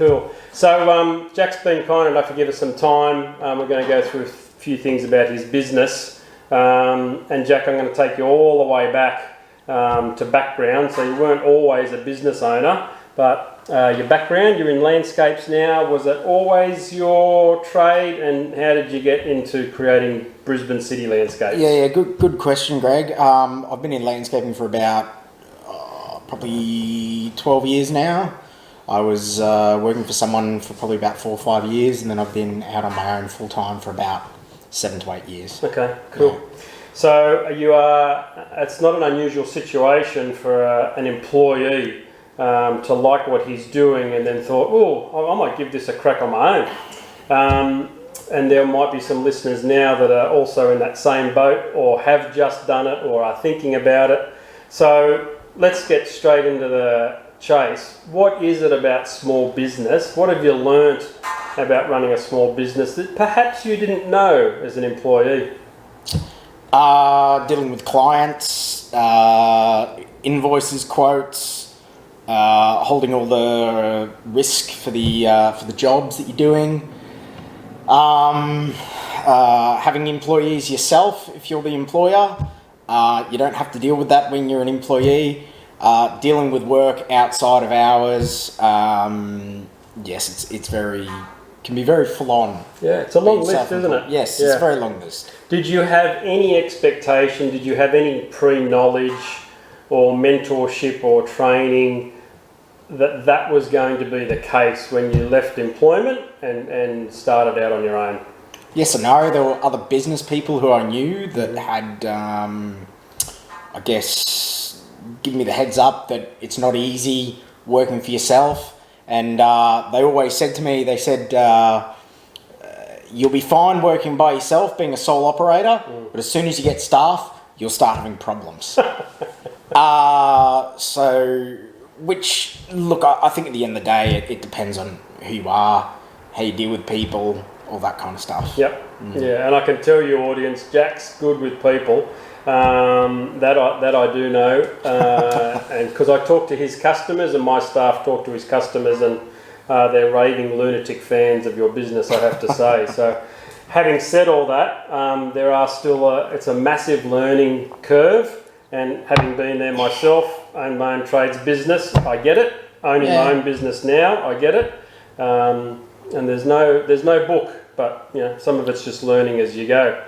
cool. So Jack's been kind enough to give us some time. We're going to go through a few things about his business. And Jack, I'm going to take you all the way back to background. So you weren't always a business owner, but your background, you're in landscapes now. Was it always your trade, and how did you get into creating Brisbane City Landscapes? Yeah, good question, Greg. I've been in landscaping for about probably 12 years now. I was working for someone for probably about 4 or 5 years, and then I've been out on my own full time for about 7 to 8 years. Okay, cool. Yeah. So it's not an unusual situation for an employee to like what he's doing and then thought, oh, I might give this a crack on my own. And there might be some listeners now that are also in that same boat, or have just done it, or are thinking about it. So let's get straight into the chase. What is it about small business? What have you learnt about running a small business that perhaps you didn't know as an employee? Dealing with clients, invoices, quotes, holding all the risk for the jobs that you're doing, having employees yourself if you're the employer. You don't have to deal with that when you're an employee. Dealing with work outside of hours, yes, can be very full on. Yeah, it's a long list, isn't it? Yes, yeah. It's a very long list. Did you have any expectation, did you have any pre-knowledge or mentorship or training that was going to be the case when you left employment and started out on your own? Yes and no. There were other business people who I knew that had, I guess, given me the heads up that it's not easy working for yourself. And they always said to me, they said, you'll be fine working by yourself, being a sole operator, but as soon as you get staff, you'll start having problems. Which, look, I think at the end of the day, it depends on who you are, how you deal with people, all that kind of stuff. Yep. Yeah, and I can tell you, audience, Jack's good with people. That I do know, and because I talk to his customers and my staff talk to his customers, and they're raving lunatic fans of your business, I have to say. So, having said all that, there are still it's a massive learning curve, and having been there myself, own my own trades business, I get it. Owning my own business now, I get it. And there's no book, but some of it's just learning as you go.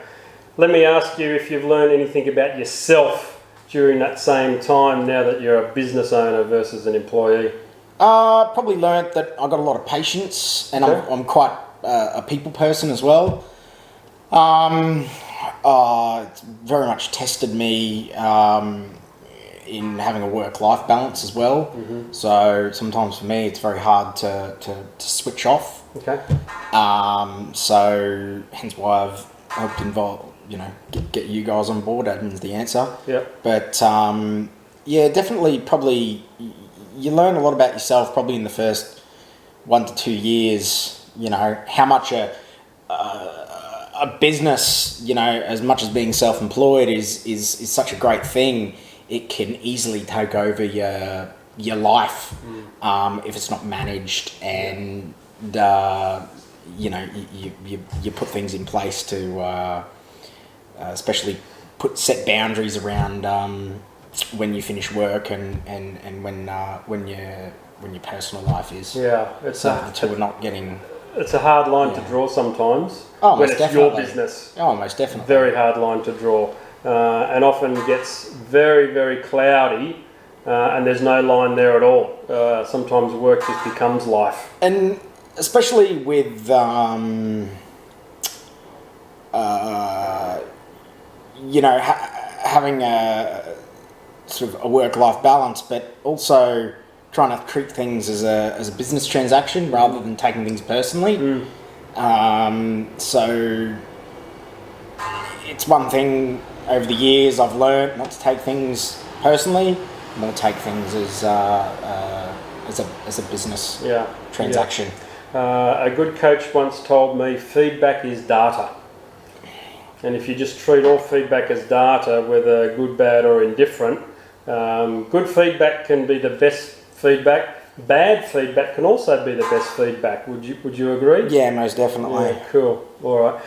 Let me ask you if you've learned anything about yourself during that same time, now that you're a business owner versus an employee. Probably learnt that I've got a lot of patience, and I'm quite a people person as well. It's very much tested me in having a work-life balance as well. Mm-hmm. So sometimes for me it's very hard to switch off. Okay. So hence why I've helped get you guys on board. Admin's the answer. Yeah. But definitely, probably you learn a lot about yourself probably in the first 1 to 2 years. How much a business, as much as being self-employed is such a great thing. It can easily take over your life if it's not managed, and you put things in place to especially set boundaries around when you finish work and when your personal life is. Yeah, the two are not getting. It's a hard line to draw sometimes. Oh, when most it's definitely. your business. Oh, most definitely. Very hard line to draw, and often gets very, very cloudy, and there's no line there at all. Sometimes work just becomes life. And especially with having a sort of a work-life balance, but also trying to treat things as a business transaction rather than taking things personally. So it's one thing over the years I've learned not to take things personally, more take things as a business transaction. A good coach once told me feedback is data. And if you just treat all feedback as data, whether good, bad or indifferent, good feedback can be the best feedback. bad feedback can also be the best feedback. Would you agree? Yeah, most definitely. Yeah, cool. All right.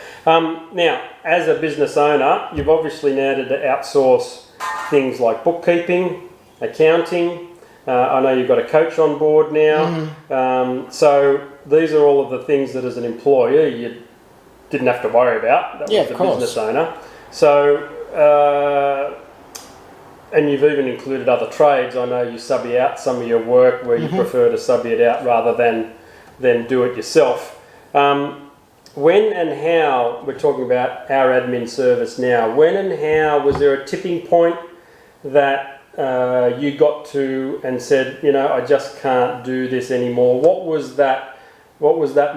Now, as a business owner, you've obviously now had to outsource things like bookkeeping, accounting. I know you've got a coach on board now. So these are all of the things that as an employee you didn't have to worry about. That was the business owner. So, and you've even included other trades. I know you sub out some of your work where you prefer to sub it out rather than do it yourself. When and how, we're talking about our admin service now, when and how was there a tipping point that you got to and said, I just can't do this anymore? What was that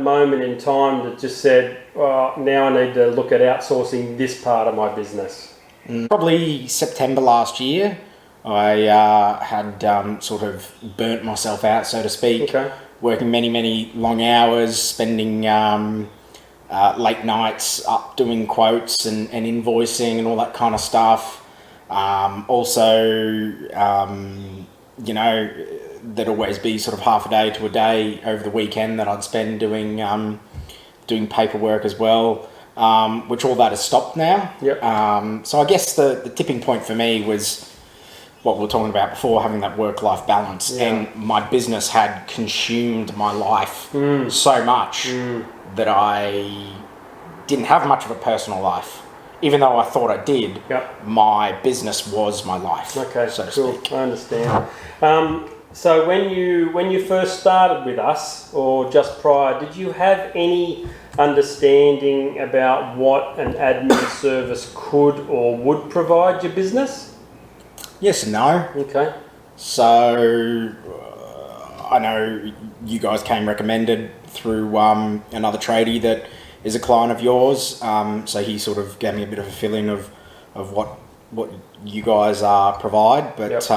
moment in time that just said, now I need to look at outsourcing this part of my business? Probably September last year, I had sort of burnt myself out, so to speak, working many long hours, spending late nights up doing quotes and invoicing and all that kind of stuff. There'd always be sort of half a day to a day over the weekend that I'd spend doing paperwork as well. Which all that has stopped now. Yep. So I guess the tipping point for me was what we were talking about before, having that work-life balance. Yeah. And my business had consumed my life so much that I didn't have much of a personal life. Even though I thought I did, my business was my life, so to speak. I understand. So when you first started with us, or just prior, did you have any understanding about what an admin service could or would provide your business? Yes and no. Okay. So I know you guys came recommended through another tradie that is a client of yours. So he sort of gave me a bit of a feeling of what you guys provide, but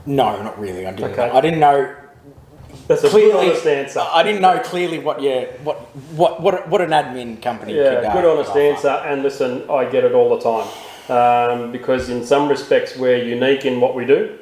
no, not really. I didn't. Okay. I didn't know. That's a good honest answer. I didn't know clearly what an admin company could good honest answer. And listen, I get it all the time because in some respects we're unique in what we do.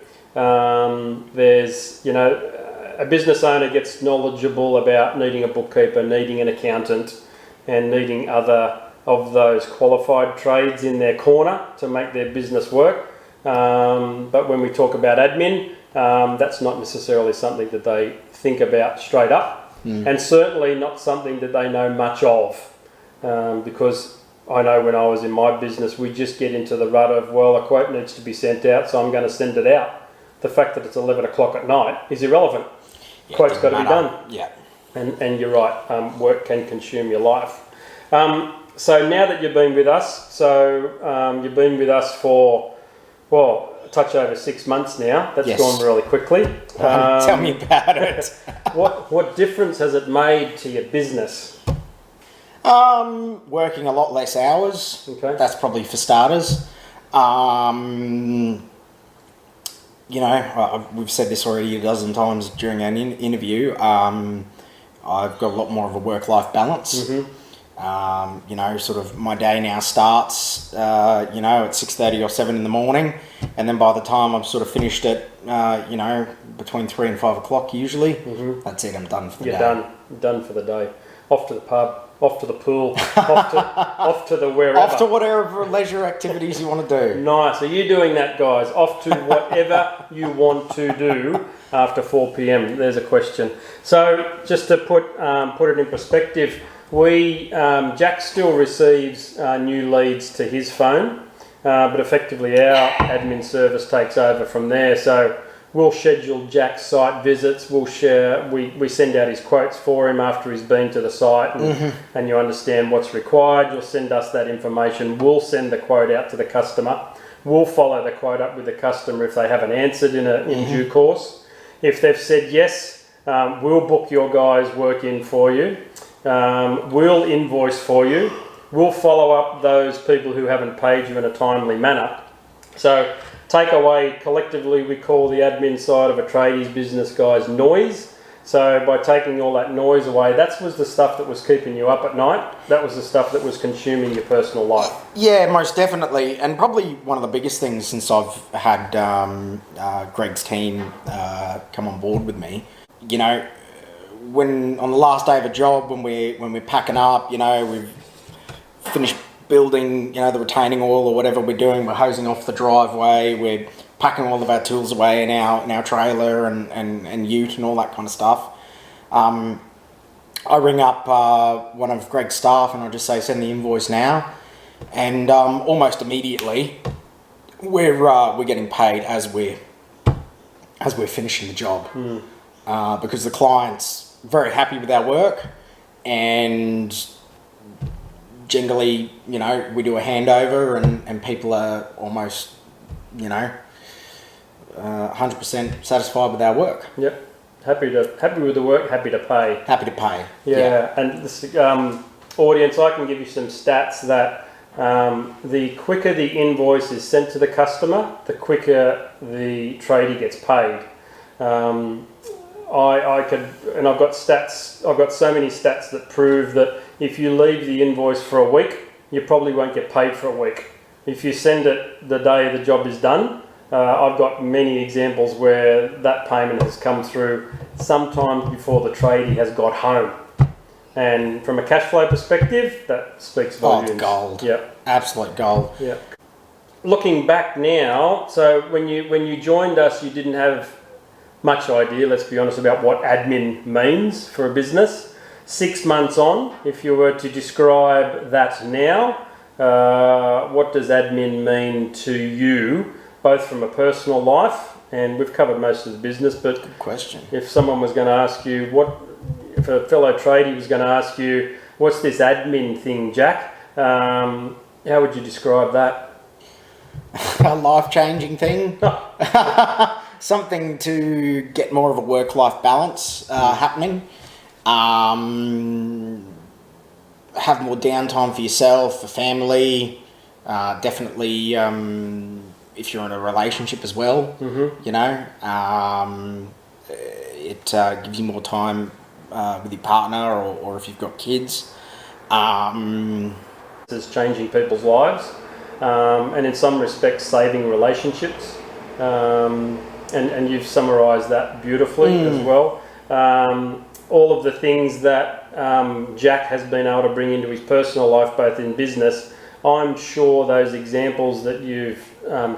There's a business owner gets knowledgeable about needing a bookkeeper, needing an accountant, and needing other of those qualified trades in their corner to make their business work. But when we talk about admin, that's not necessarily something that they think about straight up, and certainly not something that they know much of, because I know when I was in my business, we just get into the rut of, well, a quote needs to be sent out, so I'm going to send it out. The fact that it's 11 o'clock at night is irrelevant. Quote's got to be done. Yeah. And you're right, work can consume your life. So now that you've been with us, you've been with us for, well, a touch over 6 months now. That's gone really quickly. Tell me about it. What difference has it made to your business? Working a lot less hours. Okay. That's probably for starters. We've said this already a dozen times during an interview. I've got a lot more of a work-life balance. Sort of my day now starts, at 6:30 or 7 in the morning, and then by the time I'm sort of finished at, between 3 and 5 o'clock usually, that's it. I'm done for the day. You're done for the day. Off to the pub, off to the pool, off to the wherever. Off to whatever leisure activities you want to do. Nice. Are you doing that, guys? Off to whatever you want to do after 4 p.m. There's a question. So just to put it in perspective, Jack still receives new leads to his phone, but effectively our admin service takes over from there. So we'll schedule Jack's site visits. We send out his quotes for him after he's been to the site, and you understand what's required. You'll send us that information. We'll send the quote out to the customer. We'll follow the quote up with the customer if they haven't answered in due course. If they've said yes, we'll book your guys' work in for you. We'll invoice for you. We'll follow up those people who haven't paid you in a timely manner. So take away, collectively we call the admin side of a tradie's business, guys, noise. So by taking all that noise away, that was the stuff that was keeping you up at night. That was the stuff that was consuming your personal life. Yeah, most definitely. And probably one of the biggest things since I've had Greg's team come on board with me, you know, when on the last day of a job, when we're packing up, you know, we've finished building, you know, the retaining wall or whatever we're doing, we're hosing off the driveway, we're packing all of our tools away in our trailer and ute and all that kind of stuff. I ring up one of Greg's staff and I just say, send the invoice now. And almost immediately, we're getting paid as we're finishing the job. Because the client's very happy with our work, and generally, you know, we do a handover and people are almost, you know, 100% satisfied with our work. Yep. Happy with the work, happy to pay. Happy to pay. Yeah. And this audience, I can give you some stats that the quicker the invoice is sent to the customer, the quicker the tradie gets paid. I've got stats. I've got so many stats that prove that if you leave the invoice for a week, you probably won't get paid for a week. If you send it the day the job is done, I've got many examples where that payment has come through sometimes before the tradie has got home. And from a cash flow perspective, that speaks volumes. Oh, gold. Yep. Absolute gold. Yep. Looking back now, so when you joined us, you didn't have much idea, let's be honest, about what admin means for a business. 6 months on, if you were to describe that now, what does admin mean to you, both from a personal life, and we've covered most of the business, but good question. If someone was going to ask you, if a fellow tradie was going to ask you, what's this admin thing, Jack? How would you describe that? A life-changing thing. Something to get more of a work-life balance happening. Have more downtime for yourself, for family. Definitely, if you're in a relationship as well, you know, it gives you more time with your partner, or if you've got kids. It's changing people's lives, and in some respects, saving relationships. And you've summarised that beautifully as well. All of the things that Jack has been able to bring into his personal life, both in business, I'm sure those examples that you've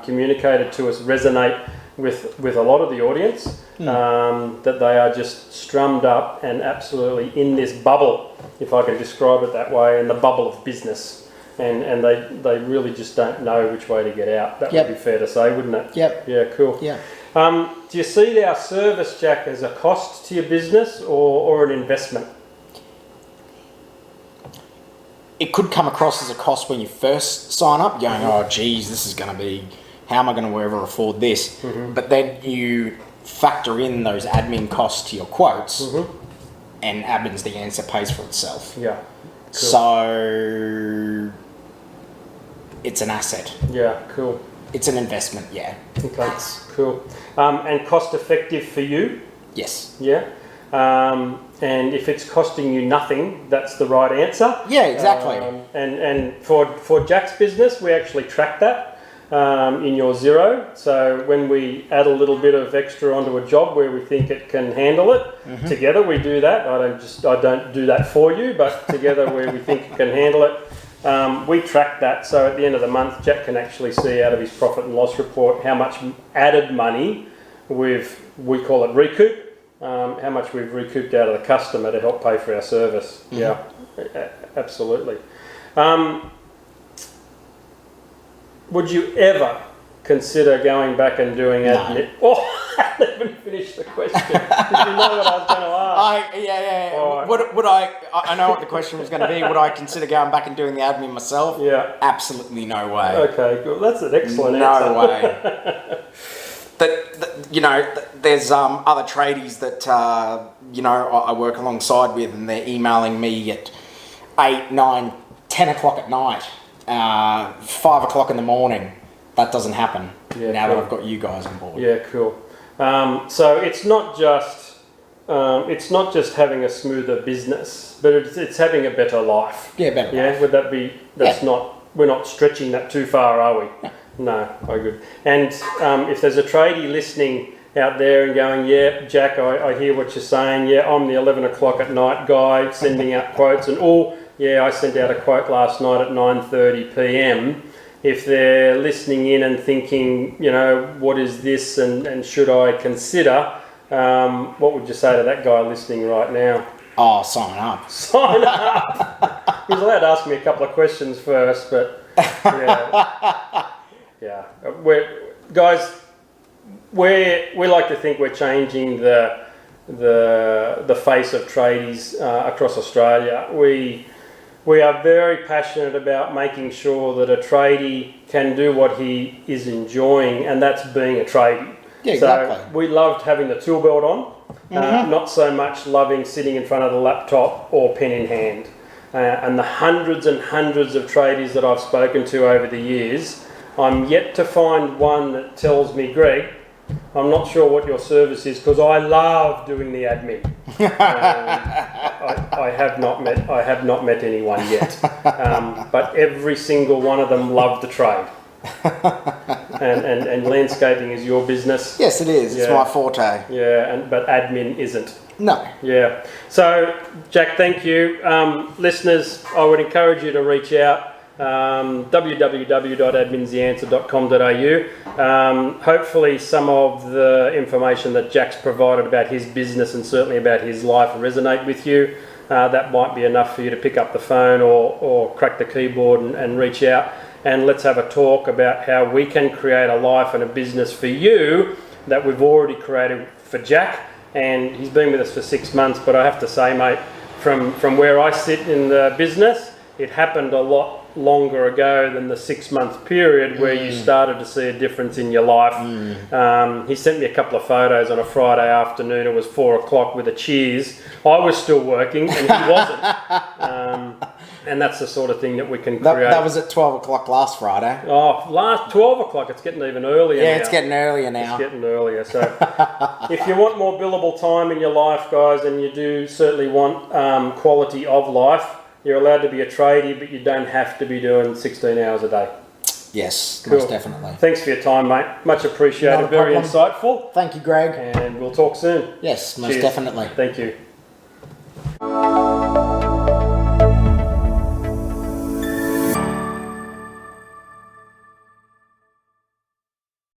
communicated to us resonate with a lot of the audience, that they are just strummed up and absolutely in this bubble, if I can describe it that way, in the bubble of business. And they really just don't know which way to get out. That would be fair to say, wouldn't it? Yep. Yeah, cool. Yeah. Do you see our service, Jack, as a cost to your business or an investment? It could come across as a cost when you first sign up, going, oh, geez, this is going to be, how am I going to ever afford this? But then you factor in those admin costs to your quotes, and admin's the answer, pays for itself. Yeah. Cool. So it's an asset. Yeah, cool. It's an investment, yeah. Okay, cool. And cost effective for you? Yes. Yeah. And if it's costing you nothing, that's the right answer. Yeah, exactly. And for Jack's business, we actually track that in your zero. So when we add a little bit of extra onto a job where we think it can handle it, together we do that. I don't do that for you, but together where we think it can handle it, we track that. So at the end of the month, Jack can actually see out of his profit and loss report how much added money we call it recoup. How much we've recouped out of the customer to help pay for our service. Yeah, absolutely. Would you ever consider going back and doing admin? Oh, I haven't finished the question. Did you know what I was going to ask? Yeah. Right. Would I know what the question was going to be. Would I consider going back and doing the admin myself? Yeah. Absolutely no way. Okay, good. That's an excellent answer. No way. You know, there's other tradies that, you know, I work alongside with, and they're emailing me at 8, 9, 10 o'clock at night, 5 o'clock in the morning. That doesn't happen now that I've got you guys on board. Yeah, cool. So it's not just it's not just having a smoother business, but it's having a better life. Yeah, better. Yeah, would that be? That's not. We're not stretching that too far, are we? No, I good. And if there's a tradie listening out there and going, yeah, Jack, I hear what you're saying. Yeah, I'm the 11 o'clock at night guy sending out quotes, and yeah, I sent out a quote last night at 9:30 p.m. If they're listening in and thinking, you know, what is this and should I consider, what would you say to that guy listening right now? Oh, sign up. Sign up! He's allowed to ask me a couple of questions first, but yeah. Yeah. We like to think we're changing the face of tradies across Australia. We are very passionate about making sure that a tradie can do what he is enjoying, and that's being a tradie. Yeah, exactly. So we loved having the tool belt on, not so much loving sitting in front of the laptop or pen in hand. And the hundreds and hundreds of tradies that I've spoken to over the years, I'm yet to find one that tells me, Greg, I'm not sure what your service is because I love doing the admin. I have not met anyone yet, but every single one of them love the trade. and landscaping is your business. Yes, it is. Yeah. It's my forte. Yeah, but admin isn't. No. Yeah. So, Jack, thank you. Listeners, I would encourage you to reach out. www.adminstheanswer.com.au. Hopefully some of the information that Jack's provided about his business and certainly about his life resonate with you. That might be enough for you to pick up the phone or crack the keyboard and reach out, and let's have a talk about how we can create a life and a business for you that we've already created for Jack. And he's been with us for 6 months, but I have to say, mate, from where I sit in the business, it happened a lot longer ago than the 6 month period where you started to see a difference in your life. He sent me a couple of photos on a Friday afternoon. It was 4 o'clock with a cheers. I was still working and he wasn't. And that's the sort of thing that we can create. That was at 12 o'clock last Friday. Oh, last 12 o'clock. It's getting even earlier now. Yeah, it's getting earlier now. It's getting earlier. So if you want more billable time in your life, guys, and you do certainly want quality of life, you're allowed to be a tradie, but you don't have to be doing 16 hours a day. Yes, Cool. most definitely. Thanks for your time, mate. Much appreciated. Not a Very problem. insightful. Thank you, Greg. And we'll talk soon. Yes, most Cheers. definitely. Thank you.